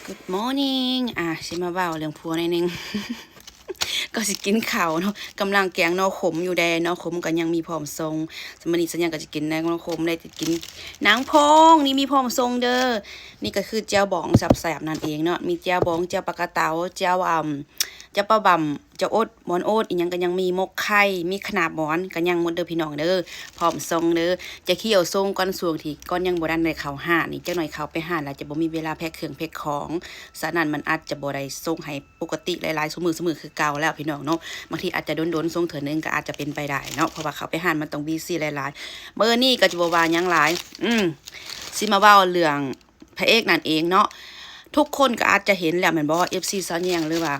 Good morning สิมาเว้าเรื่องผัวหน่อยนึง ก็สิกินข้าวเนาะกำลังแกงหน่อขมอยู่แดเนาะขมก็ยังมีพร้อมทรงมื้อนี้สัญญาก็จะกินแหน่อขมได้จะกินหนังพองนี่มีพร้อมทรงเด้อนี่ก็คือแจ่วบองแซ่บๆนั่นเองเนาะมีแจ่วบองแจ่วปลากระเต๋าแจ่วแจ่วปลาบำแจ่วโอ๊ตหมอนโอ๊ตอีหยังก็ยังมีมกไข่มีขนาบหมอนก็ยังหมดเด้อพี่น้องเด้อพร้อมทรงเด้อจะเคี่ยวทรงก่อนส่วงที่ก่อนยังบ่ทันได้เข้าห้านนี่จักหน่อยเข้าไปห้านแล้วจะบ่มีเวลาแพ็คเครื่องแพ็คของฉะนั้นมันอาจจะบ่ได้ทรงให้ปกติหลายๆซุมื้อคือเก่าแล้วพี่น้องเนาะบางทีอาจจะโดนๆทรงเถื่อนึงก็อาจจะเป็นไปได้เนาะเพราะว่าเข้าไปห้านมันต้องบีซี่หลายๆมื้อนี้ก็จะบ่ว่าหยังหลายสิมาเว้าเรื่องพระเอกนั่นเองเนาะทุกคนก็อาจจะเห็นแล้วแม่นบ่ FC ซะแยงหรือว่า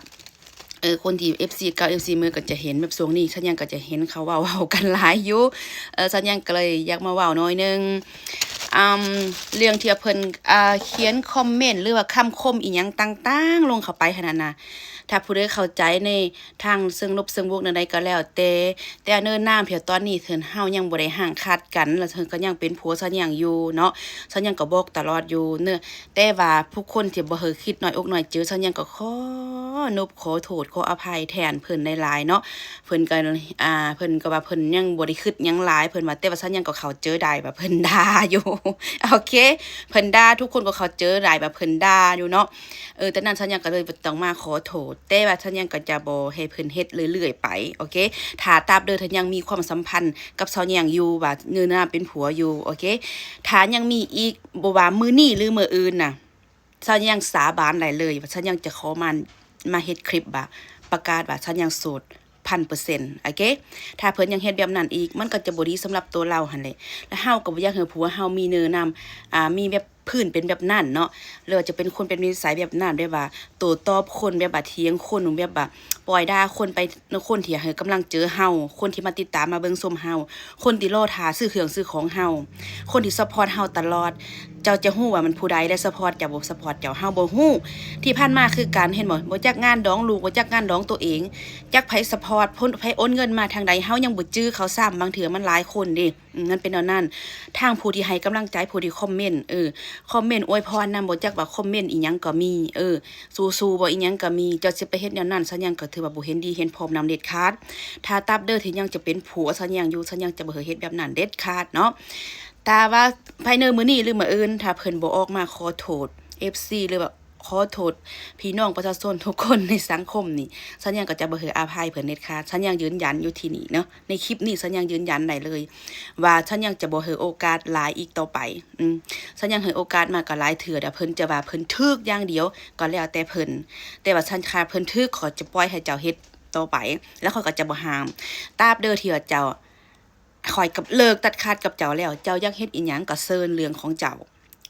คนที่ FC เก่า FC มือก็จะเห็นแบบช่วงนี้ฉันยังก็จะเห็นเขาเว้ากันหลายอยู่ฉันยังก็เลยอยากมาเว้าหน่อยนึงเรื่องที่เพิ่นเขียนคอมเมนต์หรือว่าคำคมอีหยังต่างๆลงเข้าไปหั่นน่ะถ้าผู้ใดเข้าใจในทางเชิงลบเชิงบวกนั่นใดก็แล้วแต่เนิ่นนามเพียตอนนี้เถินเฮายังบ่ได้ห่างคาดกันแล้วเถินก็ยังเป็นผัวฉันยังอยู่เนาะฉันยังก็บอกตลอดอยู่เน้อแต่ว่าผู้คนที่บ่เคยคิดน้อยอกน้อยใจฉันยังก็ขอโทษขออภัยแทนเพิ่นหลายๆเนาะเพิ่นก็เพิ่นก็ว่าเพิ่นยังบ่ได้คิดหยังหลายเพิ่นว่าแต่ว่าฉันยังก็เข้าเจอได้แบบเพิ่นด่าอยู่โอเคเพิ่นด่าทุกคนก็เข้าเจอได้แบบเพิ่นด่าอยู่เนาะแต่นั้นฉันยังก็เลยต้องมาขอโทษแต่ว่าฉันยังก็จะบ่ให้เพิ่นเฮ็ดเรื่อยๆไปโอเคถ้าตราบฉันยังมีความสัมพันธ์กับเซาแยงอยู่ว่าเนื้อหน้าเป็นผัวอยู่โอเคถ้ายังมีอีกบ่ว่ามื้อนี้หรือมื้ออื่นน่ะฉันยังสาบานได้เลยว่าฉันยังจะขอมาเฮ็ดคลิปประกาศว่าฉันยังโสด1,000%โอเคถ้าเพิ่นยังเฮ็ดแบบนั้นอีกมันก็จะบ่ดีสำหรับตัวเราหั่นแหละแล้วเฮาก็บ่อยากให้ผัวเฮามีเนื้อนำมีแบบพื้นเป็นแบบนั้นเนาะหรือว่าจะเป็นคนเป็นนิสัยแบบนั้นด้วยว่าโต้ตอบคนแบบเถียงคนแบบปล่อยด่าคนไปคนที่ให้กำลังเจอเฮาคนที่มาติดตามมาเบิ่งชมเฮาคนที่รอท่าซื้อเครื่องซื้อของเฮาคนที่ซัพพอร์ตเฮาตลอดเจ้าจะฮู้ว่ามันผู้ใดและซัพพอร์ตเจ้าบ่ซัพพอร์ตเจ้าเฮาบ่ฮู้ที่ผ่านมาคือการเห็นบ่จักงานดองลูกบ่จักงานดองตัวเองจักไผซัพพอร์ตไผโอนเงินมาทางใดเฮายังบ่จื้อเขาซ้ำบางเทื่อมันหลายคนเด้มันเป็นแนวนั้นทางผู้ที่ให้กำลังใจผู้ที่คอมเมนต์คอมเมนต์อวยพรนำบ่จักว่าคอมเมนต์อีหยังก็มีสู้ๆบ่อีหยังก็มีเจ้าสิไปเฮ็ดแนวนั้นฉันยังก็ถือว่าบ่เห็นดีเห็นพร้อมนำเด็ดขาดถ้าตราบที่ยังจะเป็นผัวฉันยังอยู่ฉันยังจะบ่เฮ็ดแบบนั้นเด็ดขาดเนาะแต่ว่าภายในมื้อนี้หรือมื้ออื่นถ้าเพิ่นบ่ออกมาขอโทษ FC หรือว่าขอโทษพี่น้องประชาชนทุกคนในสังคมนี่ฉันยังก็จะบ่ให้อภัยเพิ่นเด็ดขาดฉันยังยืนยันอยู่ที่นี่เนาะในคลิปนี้ฉันยังยืนยันได้เลยว่าฉันยังจะบ่ให้โอกาสหลายอีกต่อไปฉันยังให้โอกาสมาก็หลายเทื่อแต่เพิ่นจะว่าเพิ่นทึกอย่างเดียวก็แล้วแต่เพิ่นแต่ว่าฉันค่ะเพิ่นทึกขอจะปล่อยให้เจ้าเฮ็ดต่อไปแล้วข้อยก็จะบ่ห้ามตราบที่ว่าเจ้าข้อยกับเลิกตัดขาดกับเจ้าแล้วเจ้าอยากเฮ็ดอีหยังก็เชิญเรื่องของเจ้า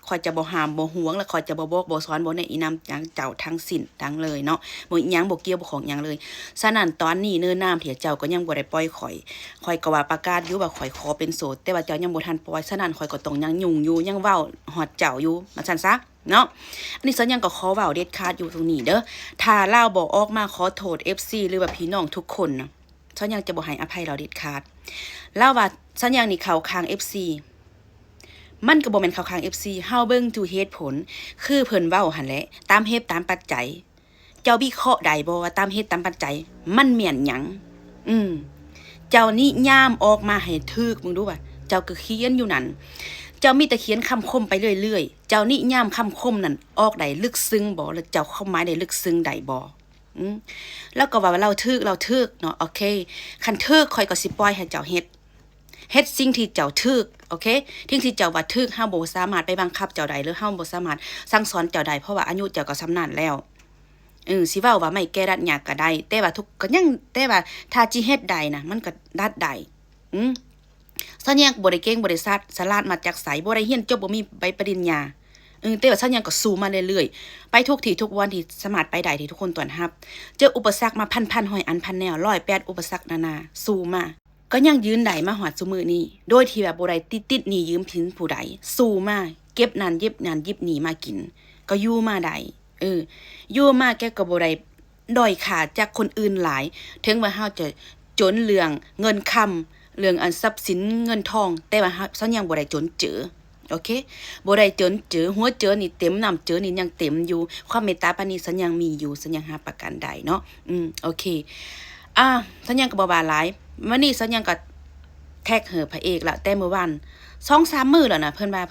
ข้อยจะบ่ห้ามบ่ห่วงและข้อยจะบ่บอกบ่สอนบ่แนะนำหยังเจ้าทั้งสิ้นทั้งเลยเนาะบ่อีหยังบ่เกี่ยวบ่ของหยังเลยฉะนั้นตอนนี้เนิ่นนามที่เจ้าก็ยังบ่ได้ปล่อยข้อยก็ว่าประกาศอยู่ว่าข้อยขอเป็นโสดแต่ว่าเจ้ายังบ่ทันปล่อยฉะนั้นข้อยก็ต้องยังยุ่งอยู่ยังเว้าฮอดเจ้าอยู่ว่าซั่นซะเนาะอันนี้ฉันยังก็ขอเว้าเด็ดขาดอยู่ตรงนี้เด้อถ้าลาวบ่ออกมาขอโทษ FC หรือว่าพี่น้องทุกคนนะฉันยังจะบ่ให้อภัยเราเด็ดขาดลาวว่าฉันยังนี่เข้าข้าง FCมันก็บ่แม่นเข้าข้าง FC เฮาเบิ่งดูเหตุผลคือเพิ่นเว้าหั่นแหละตามเหตุตามปัจจัยเจ้าวิเคราะห์ได้บ่ว่าตามเหตุตามปัจจัยมันแม่นหยังเจ้านิยามออกมาให้ถูกมึงดูว่าเจ้าก็เขียนอยู่นั่นเจ้ามีแต่เขียนคำคมไปเรื่อยๆเจ้านิยามคำคมนั่นออกได้ลึกซึ้งบ่แล้วเจ้าเข้าหมายได้ลึกซึ้งได้บ่แล้วก็ว่าเราถูกเนาะโอเคคันถูกข่อยก็สิปล่อยให้เจ้าเฮ็ดสิ่งที่เจ้าถูกโอเคทิ้งที่เจ้าว่าถูกเฮาบ่สามารถไปบังคับเจ้าใดหรือเฮาบ่สามารถสั่งสอนเจ้าใดเพราะว่าอายุเจ้าก็สำนั้นแล้วสิเว้าว่าไม่แก้ดัดยากก็ได้แต่ว่าทุกก็ยังแต่ว่าถ้าจิเฮ็ดได้นะมันก็ดัดได้ฉันยังบ่ได้เก่งบ่ได้ฉลาดมาจากไสบ่ได้เรียนจบบ่มีใบปริญญาแต่ว่าฉันยังก็สู้มาเรื่อยๆไปทุกที่ทุกวันที่สามารถไปได้ที่ทุกคนต้อนรับเจออุปสรรคมาพันๆห้อยอันพันแนว108อุปสรรคนานาสู้มาก็ยังยืนได้มาฮอดซุมื้อนี้โดยที่แบบบ่ได้ติดหนี้ยืมสินผู้ใดสู้มาเก็บนั่นเย็บนั่นยิบหนี้มากินก็อยู่มาได้อยู่มาแกก็บ่ได้ด้อยค่าจากคนอื่นหลายถึงว่าเฮาจะจนเรื่องเงินคำเรื่องอันทรัพย์สินเงินทองแต่ว่าฉันยังบ่ได้จนเจอ โอเคบ่ได้เจอหัวเจอนี่เต็มน้ำเจอนี่ยังเต็มอยู่ความเมตตาปานนี้ฉันยังมีอยู่ฉันยังหาประกันได้เนาะโอเคฉันยังก็บ่ว่าหลายมื้อนี้ฉันยังก็แท็กพระเอกละแต่เมื่อวาน2-3 มื้อแล้วนะเพิ่นว่า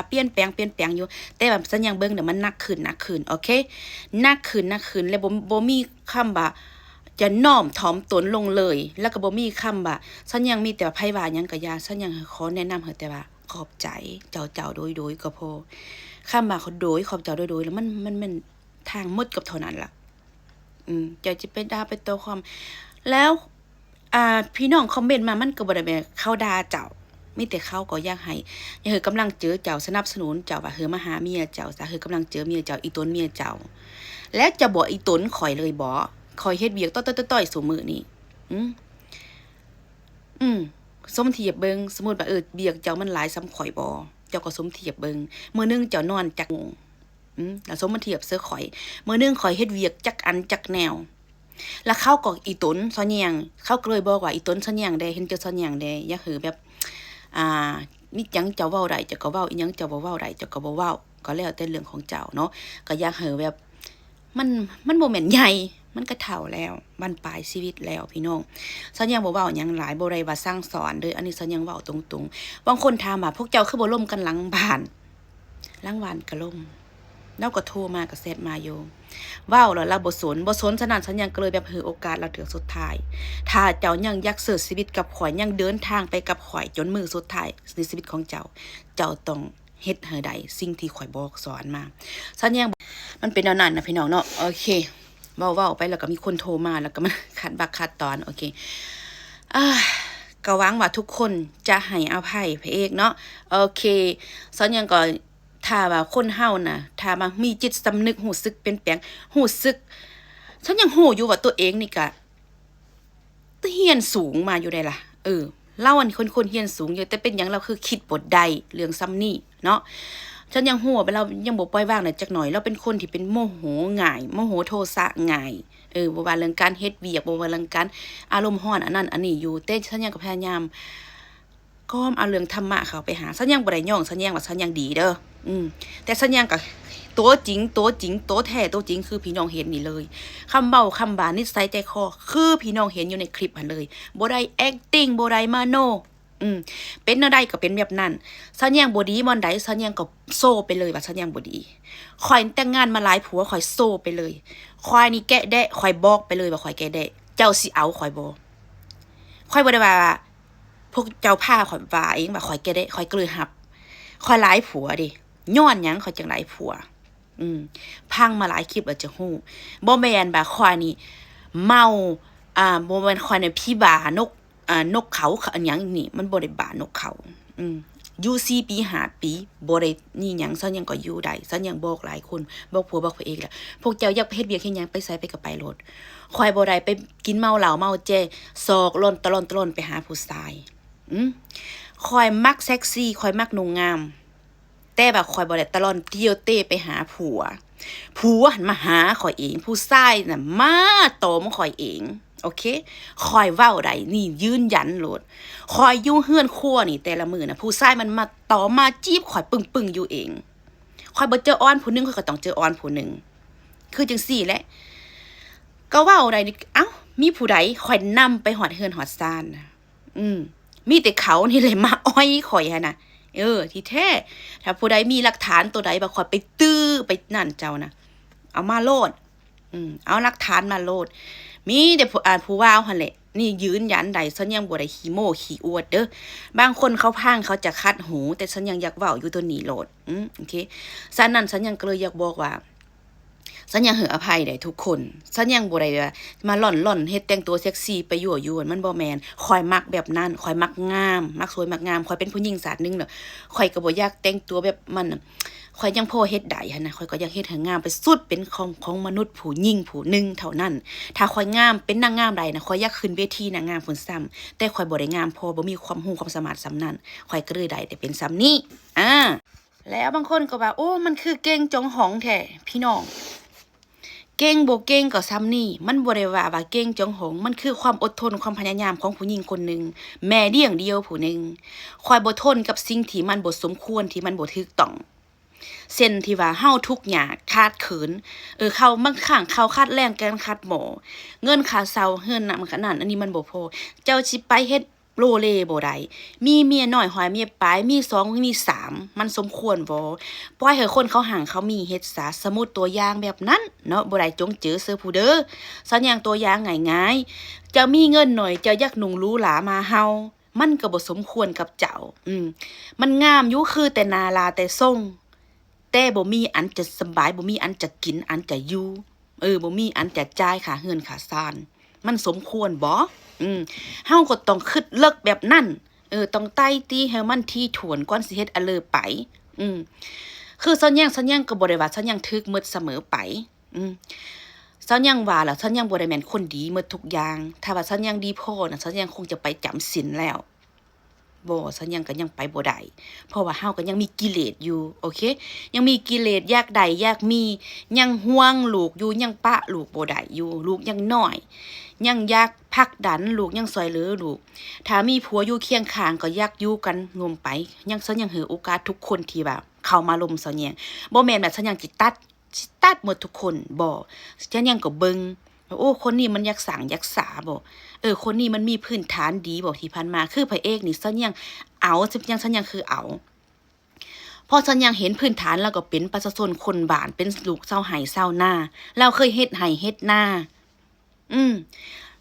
เปลี่ยนแปลงอยู่แต่แบบฉันยังเบิ่งเดี๋ยวมันหนักขึ้นโอเคหนักขึ้นแล้วบ่มีคำว่าจะน้อมถ่อมตนลงเลยแล้วก็บ่มีคำว่าฉันยังมีแต่ไผว่าหยังก็อย่าฉันยังขอแนะนำแต่ว่าขอบใจเจ้าโดยก็พอคำว่าเขาโดยขอบเจ้าโดยแล้วมันทางหมดกับเท่านั้นล่ะเจ้าจะไปด่าไปโต้ความแล้วพี่น้องคอมเมนต์มามันก็บ่ได้แม่เข้าด่าเจ้ามีแต่เขาก็อยากให้อย่าเฮอกำลังเจอเจ้าสนับสนุนเจ้าว่าเฮอมาหาเมียเจ้าซะเฮอกำลังเจอเมียเจ้าอีตนเมียเจ้าแล้วจะบ่อีตนข่อยเลยบ่ข่อยเฮ็ดเวียกต้อยๆสู่มื้อนี้สมเทียบเบิ่งสมมุติว่าเบียกเจ้ามันหลายซ้ำข่อยบ่เจ้าก็สมเทียบเบิ่งมื้อนึงเจ้านอนจักโมงแล้วสมมาเทียบเสื้อข่อยมื้อนึงข่อยเฮ็ดเวียกจักอันจักแนวแล้วเขาก็อีตนซอแยงเขาก็เลยบอกว่าอีตนซอแยงได้เห็นเจ้าซอแยงได้อย่าหือแบบมีหยังเจ้าเว้าได้เจ้าก็เว้าอีหยังเจ้าบ่เว้าได้เจ้าก็บ่เว้าก็แล้วแต่เรื่องของเจ้าเนาะก็อย่าหือแบบมันบ่แม่นใหญ่มันก็เฒ่าแล้วบรรปลายชีวิตแล้วพี่น้องซอแยงบ่เว้าหยังหลายบ่ได้ว่าสร้างสอนเด้ออันนี้ซอแยงเว้าตรงๆบางคนถามว่าพวกเจ้าคือบ่ล่มกันหลังบ้านก็ล่มแล้วก็โทรมาก็แชทมาอยู่ว้าวแล้วเราบ่สนฉะนั้นฉันยังก็เลยแบบให้โอกาสเราเถือสุดท้ายถ้าเจ้ายังอยากเสิร์ชชีวิตกับข่อยยังเดินทางไปกับข่อยจนมือสุดท้ายในชีวิตของเจ้าต้องเฮ็ดให้ได้สิ่งที่ข่อยบอกสอนมาฉันยังมันเป็นแนวนั้นนะพี่น้องเนาะโอเคเว้าไปแล้วก็มีคนโทรมาแล้วก็มันขาดตอนโอเคก็หวังว่าทุกคนจะให้อภัยพระเอกเนาะโอเคฉันยังก็ถ้าว่าคนเฮาน่ะถ้ามามีจิตสำนึกรู้สึกเปลี่ยนแปลงรู้สึกฉันยังรู้อยู่ว่าตัวเองนี่ก็เฮียนสูงมาอยู่ได้ล่ะเราอันคนเฮียนสูงอยู่แต่เป็นหยังเราคือคิดบ่ได้เรื่องซ้ำนี่เนาะฉันยังรู้ว่าเรายังบ่ปล่อยวางได้จักหน่อยเราเป็นคนที่เป็นโมโหง่ายโมโหโทสะง่ายบ่ว่าเรื่องการเฮ็ดเวียกบ่ว่าเรื่องการอารมณ์ร้อนอันนั้นอันนี้อยู่แต่ฉันยังก็พยายามก็เอาเรื่องธรรมะเข้าไปหาฉันยังบ่ได้ย่องฉันยังว่าฉันยังดีเด้อแต่ฉันยังก็ตัวจริงตัวแท้ตัวจริงคือพี่น้องเห็นนี่เลยคำเว้าคำบานิสัยใจคอคือพี่น้องเห็นอยู่ในคลิปหั่นเลยบ่ได้ acting บ่ได้มาโนเป็นแนวใดก็เป็นแบบนั้นฉันยังบ่ดีม่อนใดฉันยังก็โซ่ไปเลยว่าฉันยังบ่ดีข่อยแต่งงานมาหลายผัวข่อยโซ่ไปเลยข่อยนี่แกะแดะข่อยบอกไปเลยว่าข่อยแกะแดะเจ้าสิเอาข่อยบ่ได้ว่าพวกเจ้าพาข่อยว่าเองว่าข่อยแกะแดะข่อยก็เลยรับข่อยหลายผัวดิย้อนหยังข่อยจังหลายผัวพังมาหลายคลิปแล้วจะฮู้บ่แม่นว่าข่อยนี่เมาบ่แม่นข่อยนี่พี่บานกเขาอันหยังนี่มันบ่ได้บานกเขาอยู่4 ปี 5 ปีบ่ได้นี่หยังฉันยังก็อยู่ได้ฉันยังบอกหลายคนบอกผัวบอกพระเอกแล้วพวกเจ้าอยากเฮ็ดเวียกเฮ็ดหยังไปไสไปก็ไปโลดข่อยบ่ได้ไปกินเมาเหล้าเมาแจ้ซอกล่นตะล่นไปหาผู้ชายข่อยมักเซ็กซี่ข่อยมักนุ่งงามแต่แบบข่อยบ่ได้ตะล่อนเที่ยวเต้ไปหาผัวหันมาหาข่อยเองผู้ชายน่ะมาตอมข่อยเองโอเคข่อยเว้าได้นี่ยืนยันโลดข่อยอยู่เฮือนครัวนี่แต่ละมื้อน่ะผู้ชายมันมาตอมมาจีบข่อยปึ้งอยู่เองข่อยบ่เจออ้อนผู้นึงข่อยก็ต้องเจออ้อนผู้นึงคือจังซี่แหละก็เว้าได้มีผู้ใดข่อยนำไปฮอดเฮือนฮอดซ่านมีแต่เขานี่เลยมาอ้อยข่อยหั่นน่ะที่แท้ถ้าผู้ใดมีหลักฐานตัวใดบ่ข่อยไปตื้อไปนั่นเจ้านะเอามาโลดเอาหลักฐานมาโลดมีแต่ผู้ว่าหั่นแหละนี่ยืนยันได้ฉันยังบ่ได้ขี้โม้ขี้อวดเด้อบางคนเขาพังเขาจะคัดหูแต่ฉันยังอยากเว้าอยู่ตัวนี้โลดโอเคฉะนั้นฉันยังก็เลยอยากบอกว่าฉันยังให้อภัยได้ทุกคนฉันยังบ่ได้มาหล่อนเฮ็ดแต่งตัวเซ็กซี่ไปยั่วยวนมันบ่แม่นข่อยมักแบบนั้นข่อยมักงามมักสวยมักงามข่อยเป็นผู้หญิงศาสตร์นึงเด้อข่อยก็บ่อยากแต่งตัวแบบมันข่อยยังพอเฮ็ดได้หั่นน่ะข่อยก็อยากเฮ็ดให้งามไปสุดเป็นของมนุษย์ผู้หญิงผู้หนึ่งเท่านั้นถ้าข่อยงามเป็นนางงามใดน่ะข่อยอยากขึ้นเวทีนางงามพุ่นซ้ำแต่ข่อยบ่ได้งามพอบ่มีความรู้ความสามารถส่ำนั้นข่อยก็เลยได้แต่เป็นซ้ำนี้แล้วบางคนก็ว่าโอ้มันคือเก่งจงหองแท้พี่น้อง เก่งบ่เก่งก็ซ้ำนี่มันบ่ได้ว่าเก่งจงหงมันคือความอดทนความพยายามของผู้หญิงคนหนึ่งแม่เลี้ยงเดียวผู้หนึ่งคอยบ่ทนกับสิ่งที่มันบ่สมควรที่มันบ่ถูกต้องเส้นที่ว่าเฮาทุกข์ยากคาดเขินเขาบางครั้งเขาคาดแรงกันคาดหมอเงินค่าเซาเฮือนน่ะมันขนาดอันนี้มันบ่พอเจ้าสิไปเฮ็ดโลเลบ่ได้มีเมียน้อยหอยเมียปลายมี2มี3มันสมควรบ่ปล่อยให้คนเขาห่างเขามีเฮ็ดซะสมมุติตัวอย่างแบบนั้นเนาะบ่ได้จงเจอเสือผู้เด้อสัญญางตัวอย่างง่ายๆเจ้ามีเงินหน่อยเจ้าอยากนุ่งหรูหรามาเฮามันก็บ่สมควรกับเจ้ามันงามอยู่คือแต่นาลาแต่ทรงแต่บ่มีอันจะสบายบ่มีอันจะกินอันจะอยู่บ่มีอันจะจ่ายค่าเฮือนค่าซ่านมันสมควรบ่เฮาก็ต้องคิดเลิกแบบนั้นต้องไต่ตีให้มันที่ถวนก่อนสิเฮ็ดอะเลอไปคือสัญญงก็บ่ได้ว่าสัญญงถึกหมดเสมอไปสัญญงว่าล่ะสัญญงบ่ได้แม่นคนดีหมดทุกอย่างถ้าว่าสัญญงดีพอน่ะสัญญงคงจะไปจำศีลแล้วบ่สัญญงก็ยังไปบ่ได้เพราะว่าเฮาก็ยังมีกิเลสอยู่โอเคยังมีกิเลสอยากได้อยากมียังห่วงลูกอยู่ยังปะลูกบ่ได้อยู่ลูกยังน้อยยังอยากผลักดันลูกยังซอยเหลือลูกถ้ามีผัวอยู่เคียงข้างก็อยากอยู่กันรวมไปยังสัญญงให้โอกาสทุกคนที่แบบเข้ามาลมสัญญงบ่แม่นแบบสัญญงสิตัดหมดทุกคนบ่สัญญงก็เบิ่งโอ้คนนี้มันอยากสร้างอยากษาบ่คนนี้มันมีพื้นฐานดีบ่ที่ผ่านมาคือพระเอกนี่สัญญงเอาสัญญงคือเอาพอสัญญงเห็นพื้นฐานแล้วก็เป็นประชาชนคนบ้านเป็นลูกเศร้าไห้เศร้าหน้าเราเคยเฮ็ดไห้เฮ็ดหน้า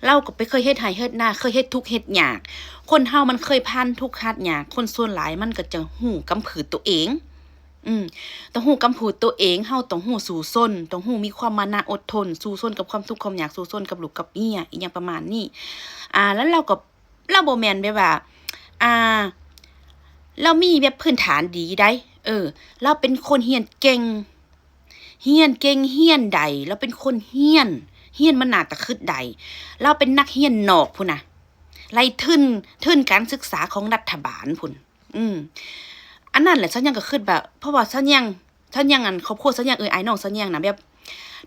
เราก็ไปเคยเฮ็ดไห้เฮ็ดหน้าเคยเฮ็ดทุกเฮ็ดยากคนเฮามันเคยผ่านทุกข์ยากคนส่วนหลายมันก็จะหู้กำผืดตัวเองต้องหู้กำผืดตัวเองเฮาต้องหู้สู้ซนต้องหู้มีความมานะอดทนสู้ซนกับความทุกข์ความยากสู้ซนกับลูกกับเมียอีหยังประมาณนี้แล้วเราบ่แม่นแบบว่าเรามีแบบพื้นฐานดีได้เราเป็นคนเรียนเก่งเรียนใดเราเป็นคนเรียนมันน่าตะคึดใดเราเป็นนักเรียนนอกพุ่นน่ะไล่ทึนการศึกษาของรัฐบาลพุ่นอันนั้นแหละฉันยังก็คิดแบบเพราะว่าฉันยังอันครอบครัวฉันยังน้องฉันยังนะแบบ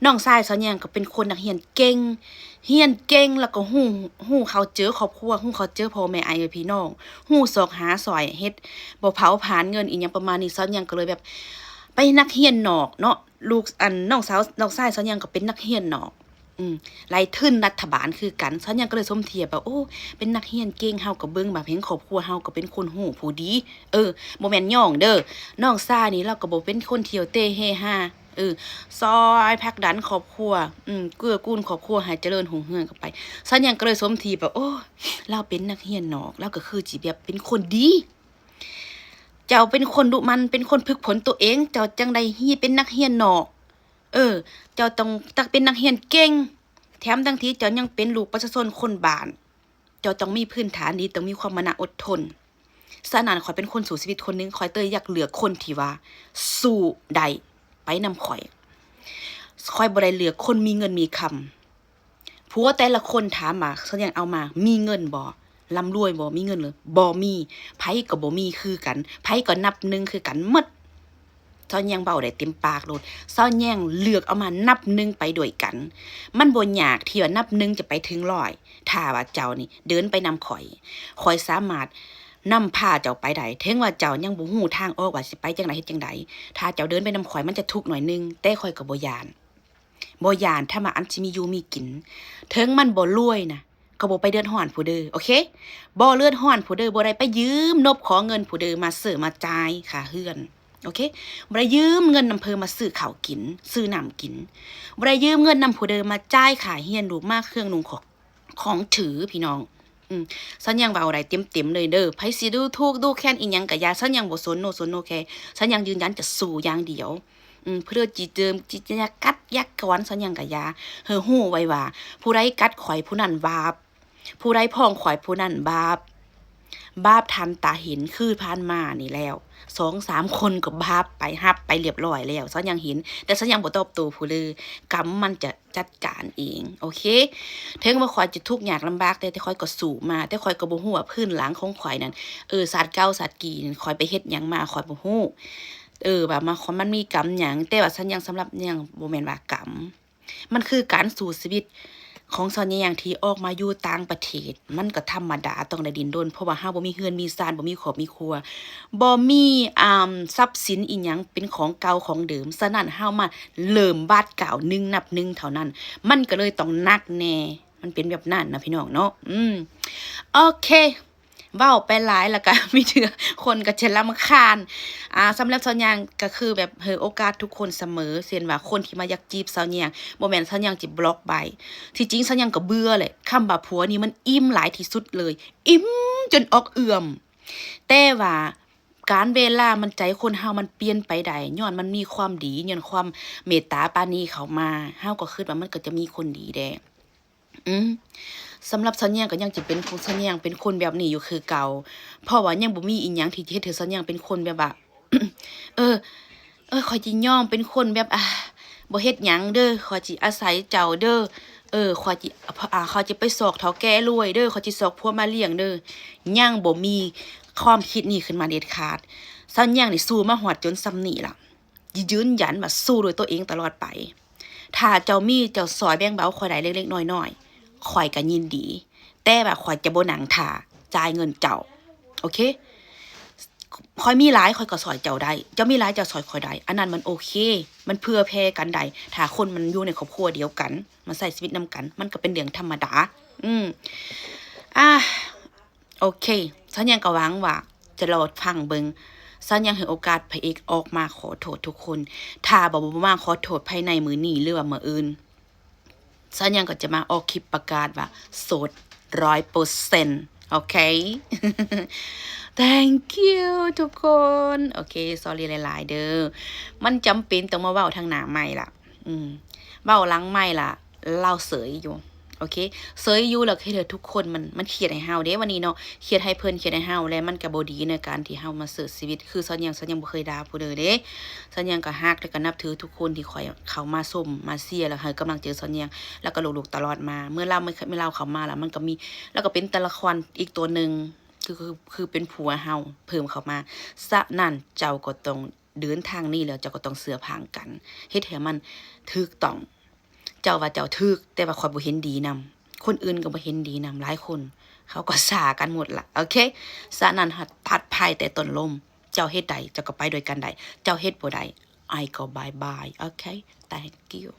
น้องชายฉันยังก็เป็นคนนักเรียนเก่งแล้วก็ฮู้เขาเจอครอบครัวฮู้เขาเจอพ่อแม่พี่น้องฮู้ซอกหาซอยเฮ็ดบ่เผาผลาญเงินอีหยังประมาณนี้ฉันยังก็เลยแบบไปนักเรียนนอกเนาะลูกน้องชายฉันยังก็เป็นนักเรียนนอกไล่ทึนรัฐบาลคือกันฉันยังก็เลยสมเทียบแบบโอ้เป็นนักเรียนเก่งเฮาก็เบิ่งแบบเห็นครอบครัวเฮาก็เป็นคนหูผู้ดีบ่แม่นย่องเด้อน้องซ่านี่เราก็บ่เป็นคนเที่ยวเตเฮฮาซอยผลักดันครอบครัวเกื้อกูลครอบครัวให้เจริญรุ่งเรืองกันไปฉันยังก็เลยสมทีแบบโอ้เราเป็นนักเรียนนอกเราก็คือสิแบบเป็นคนดีเจ้าเป็นคนดุมันเป็นคนฝึกฝนตัวเองเจ้าจังได๋ฮีเป็นนักเรียนนอกเจ้าต้องเป็นนักเรียนเก่งแถมทั้งที่เจ้ายังเป็นลูกประชาชนคนบ้านเจ้าต้องมีพื้นฐานดีต้องมีความมานะอดทนฉะนั้นข่อยเป็นคนสู่ชีวิตคนนึงข่อยเตยอยากเหลือคนที่ว่าสู้ได้ไปนำข่อยบ่ได้เหลือคนมีเงินมีคำผัวแต่ละคนถามมาฉันยังเอามามีเงินบ่ร่ำรวยบ่มีเงินหรือบ่มีไผก็บ่มีคือกันไผก็นับหนึ่งคือกันหมดซ้อนแยงเบาได้เต็มปากโลดซ้อนแยงเลือกเอามานับหนึ่งไปด้วยกันมันบ่ยากที่ว่านับหนึ่งจะไปถึง100ถ้าว่าเจ้านี่เดินไปนำข่อยสามารถนำพาเจ้าไปได้ถึงว่าเจ้ายังบ่ฮู้ทางออกว่าสิไปจังได๋เฮ็ดจังได๋ถ้าเจ้าเดินไปนำข่อยมันจะทุกข์หน่อยนึงแต่ข่อยก็บ่ย้านถ้ามาอันสิมีอยู่มีกินถึงมันบ่รวยนะก็บ่ไปเดือดร้อนผู้เด้อโอเคบ่เลือดร้อนผู้เด้อบ่ได้ไปยืมนบขอเงินผู้เด้อมาซื้อมาจ่ายค่าเรือนโอเคบ่ได้ยืมเงินนำเพิ่นมาซื้อข้าวกินซื้อน้ำกินบ่ได้ยืมเงินนำผู้เด้อมาจ่ายค่าเรียนลูกมาเครื่องนุ่งของถือพี่น้องฉันยังเว้าได้เต็มเลยเด้อไผสิดูถูกดูแค้นอีหยังก็อย่าฉันยังบ่สนโนแคฉันยังยืนยันจะสู้อย่างเดียวเพื่อจิเติมจิจะกัดยักกวนฉันยังก็อย่าฮู้ไว้ว่าผู้ใดกัดข่อยผู้นั้นบาปผู้ใดพ้องข่อยผู้นั้นบาปทันตาเห็นคือผ่านมานี่แล้ว 2-3 คนก็บาปไปฮับไปเรียบร้อยแล้วฉันยังเห็นแต่ฉันยังบ่ตอบโต้ผู้เลยกรรมมันจะจัดการเองโอเคถึงว่าข่อยจะทุกข์ยากลำบากแต่ข่อยก็สู้มาแต่ข่อยก็บ่ฮู้ว่าพื้นหลังของข่อยนั้นศาสตร์เก่าศาสตร์กี่ข่อยไปเฮ็ดหยังมาข่อยบ่ฮู้แบบมันมีกรรมหยังแต่ว่าฉันยังสำหรับยังบ่แม่นว่ากรรม มันคือการสู่ชีวิตของซอนแยงที่ออกมาอยู่ต่างประเทศมันก็ธรรมดาต้องได้ดินรนเพราะว่าเฮาบ่มีเรือนมีศาลบ่มีครอบมีครัวบ่มีทรัพย์สินอิหยังเป็นของเก่าของเดิมฉะนั้นเฮามาเริ่มบาดกล่าว1นับ1เท่านั้นมันก็เลยต้องหนักแน่มันเป็นแบบนั้นนะพี่น้องเนาะโอเคเว้าไปหลายแล้วก็ มีเถื่อคนก็จะรำคาญสำหรับซอนยางก็คือแบบให้โอกาสทุกคนเสมอเช่นว่าคนที่มาอยากจีบซอนยางบ่แม่นซอนยางจิบล็อกไปที่จริงซอนยางก็เบื่อแหละคำว่าผัวนี่มันอิ่มหลายที่สุดเลยอิ่มจนออกเอื้อมแต่ว่าการเวลามันใจคนเฮามันเปลี่ยนไปได้ย้อนมันมีความดีย้อนความเมตตาปราณีเข้ามาเฮาก็คิดว่ามันก็จะมีคนดีแด้สำหรับซอนแยงก็ยังจะเป็นของซอนแยงเป็นคนแบบนี้อยู่คือเก่าเพราะว่ายังบ่มีอีหยังที่เฮ็ดให้ซอนแยงเป็นคนแบบว่า เออข้อยสิยอมเป็นคนแบบบ่เฮ็ดหยังเด้อข้อยสิอาศัยเจ้าเด้อข้อยสิข้อยสิไปสอกเฒ่าแก่รวยเด้อข้อยสิสอกผัวมาเลี้ยงเด้อยังบ่มีความคิดนี้ขึ้นมาเด็ดขาดซอนแยงนี่สู้มาฮอดจนส่ำนี้ล่ะยืนยันว่าสู้ด้วยตัวเองตลอดไปถ้าเจ้ามีเจ้าซอยแบ่งเบาข้อยได้เล็กๆน้อยๆข้อยก็ยินดีแต่ว่าข้อยจะบ่นั่งท่าจ่ายเงินเจ้าโอเคข้อยมีหลายข้อยก็ซอยเจ้าได้เจ้ามีหลายเจ้าซอยข้อยได้อันนั้นมันโอเคมันเพื่อแผ่กันได้ถ้าคนมันอยู่ในครอบครัวเดียวกันมาใช้ชีวิตนำกันมันก็เป็นเรื่องธรรมดาโอเคฉันยังก็หวังว่าจะรอฟังเบิงฉันยังให้โอกาสพระเอกออกมาขอโทษทุกคนถ้าบ่มาขอโทษภายในมื้อนี้หรือว่ามื้ออื่นฉันยังก็จะมาออกคลิปประกาศว่าโสด 100%โอเค thank you ทุกคนโอเค sorry หลายๆเด้อมันจำเป็นต้องมาเว้าทางหน้าใหม่ล่ะเว้าหลังใหม่ล่ะเล่าเสยอยู่โอเคเสยอยู่แล้วให้เธอทุกคนมันเครียดให้เฮาเด้วันนี้เนาะเครียดให้เพิ่นเครียดให้เฮาและมันก็บ่ดีในการที่เฮามาเสิร์ชชีวิตคือซอนยังบ่เคยด่าผู้ใดเด้ซอนยังก็ฮักและก็นับถือทุกคนที่คอยเข้ามาส้มมาเชียร์แล้วให้กำลังใจซอนยังแล้วก็ลูกๆตลอดมาเมื่อเราเข้ามาแล้วมันก็มีแล้วก็เป็นตัวละครอีกตัวนึงคือเป็นผัวเฮาเพิ่มเข้ามาซะนั่นเจ้าก็ต้องเดินทางนี้แล้วเจ้าก็ต้องเสือผางกันเฮ็ดให้มันถูกต้องเจ้าว่าเจ้าถูกแต่ว่าข้อยบ่เห็นดีนำคนอื่นก็บ่เห็นดีนำหลายคนเขาก็สากันหมดล่ะโอเคซะนั่นพัดภัยแต่ต้นลมเจ้าเฮ็ดใดเจ้าก็ไปด้วยกันได้เจ้าเฮ็ดบ่ได้I go bye bye okay thank you